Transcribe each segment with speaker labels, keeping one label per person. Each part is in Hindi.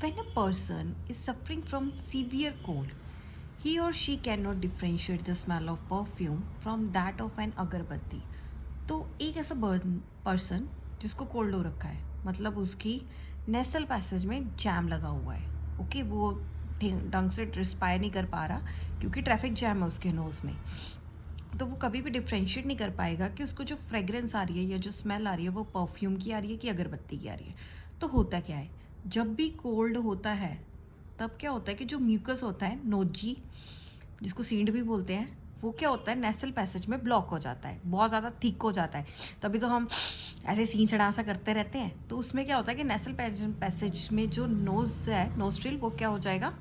Speaker 1: When a person is suffering from severe cold, he or she cannot differentiate the smell of perfume from that of an अगरबत्ती. तो एक ऐसा पर्सन जिसको कोल्ड हो रखा है, मतलब उसकी नेसल पैसेज में जैम लगा हुआ है. ओके, वो ढंग से रिस्पायर नहीं कर पा रहा क्योंकि ट्रैफिक जैम है उसके नोज़ में. तो वो कभी भी डिफ्रेंशिएट नहीं कर पाएगा कि उसको जो फ्रेगरेंस आ रही है या जो स्मेल आ रही है वो परफ्यूम की आ रही है कि अगरबत्ती की आ रही है. तो होता क्या है, जब भी कोल्ड होता है तब क्या होता है कि जो म्यूकस होता है, नोजी जिसको सींड भी बोलते हैं, वो क्या होता है नेसल पैसेज में ब्लॉक हो जाता है, बहुत ज़्यादा थिक हो जाता है. तभी तो हम ऐसे सीन सड़ा सा करते रहते हैं. तो उसमें क्या होता है कि नेसल पैसेज में जो नोज़ है, नोस्ट्रिल, वो क्या हो जाएगा,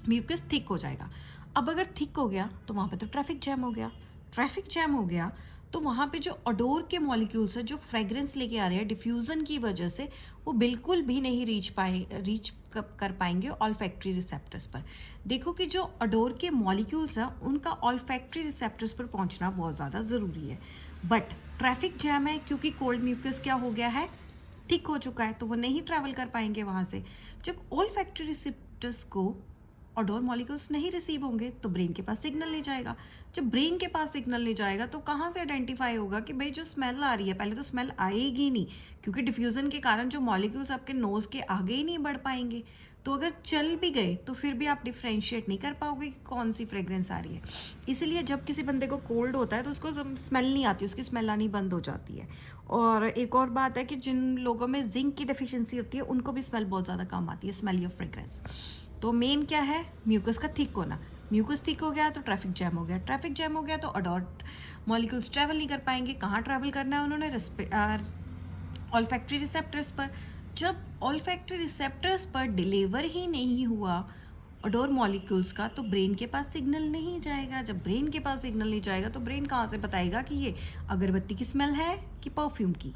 Speaker 1: म्यूकस थिक हो जाएगा. अब अगर थिक हो गया तो वहाँ पे तो ट्रैफिक जैम हो गया. ट्रैफिक जैम हो गया तो वहाँ पे जो अडोर के मॉलिक्यूल्स है जो फ्रेग्रेंस लेके आ रहे हैं डिफ्यूज़न की वजह से, वो बिल्कुल भी नहीं रीच कर पाएंगे ऑल्फैक्टरी रिसेप्टर्स पर. देखो कि जो अडोर के मॉलिक्यूल्स हैं उनका ऑल्फैक्टरी रिसेप्टर्स पर पहुँचना बहुत ज़्यादा ज़रूरी है. बट ट्रैफिक जैम है क्योंकि कोल्ड म्यूकस क्या हो गया है, थिक हो चुका है, तो वो नहीं ट्रैवल कर पाएंगे वहाँ से. जब ऑल्फैक्टरी रिसेप्टर्स को ऑडोर मॉलिक्यूल्स नहीं रिसीव होंगे तो ब्रेन के पास सिग्नल नहीं जाएगा. जब ब्रेन के पास सिग्नल नहीं जाएगा तो कहाँ से आइडेंटिफाई होगा कि भाई जो स्मेल आ रही है, पहले तो स्मेल आएगी नहीं क्योंकि डिफ्यूज़न के कारण जो मॉलिक्यूल्स आपके नोज़ के आगे ही नहीं बढ़ पाएंगे. तो अगर चल भी गए तो फिर भी आप डिफ्रेंशिएट नहीं कर पाओगे कि कौन सी फ्रेग्रेंस आ रही है. इसलिए जब किसी बंदे को कोल्ड होता है तो उसको स्मेल नहीं आती, उसकी स्मेल आनी बंद हो जाती है. और एक और बात है कि जिन लोगों में जिंक की डेफिशिएंसी होती है उनको भी स्मेल बहुत ज़्यादा कम आती है, स्मेल ऑफ फ्रेग्रेंस. तो मेन क्या है, म्यूकस का थिक होना. म्यूकस थिक हो गया तो ट्रैफिक जैम हो गया. ट्रैफिक जैम हो गया तो अडॉट मॉलिक्यूल्स ट्रैवल नहीं कर पाएंगे. कहाँ ट्रैवल करना है उन्होंने, ऑल्फैक्टरी रिसेप्टर्स पर. जब ऑल्फैक्टरी रिसेप्टर्स पर डिलीवर ही नहीं हुआ अडोर मॉलिक्यूल्स का तो ब्रेन के पास सिग्नल नहीं जाएगा. जब ब्रेन के पास सिग्नल नहीं जाएगा तो ब्रेन कहाँ से बताएगा कि ये अगरबत्ती की स्मेल है कि परफ्यूम की.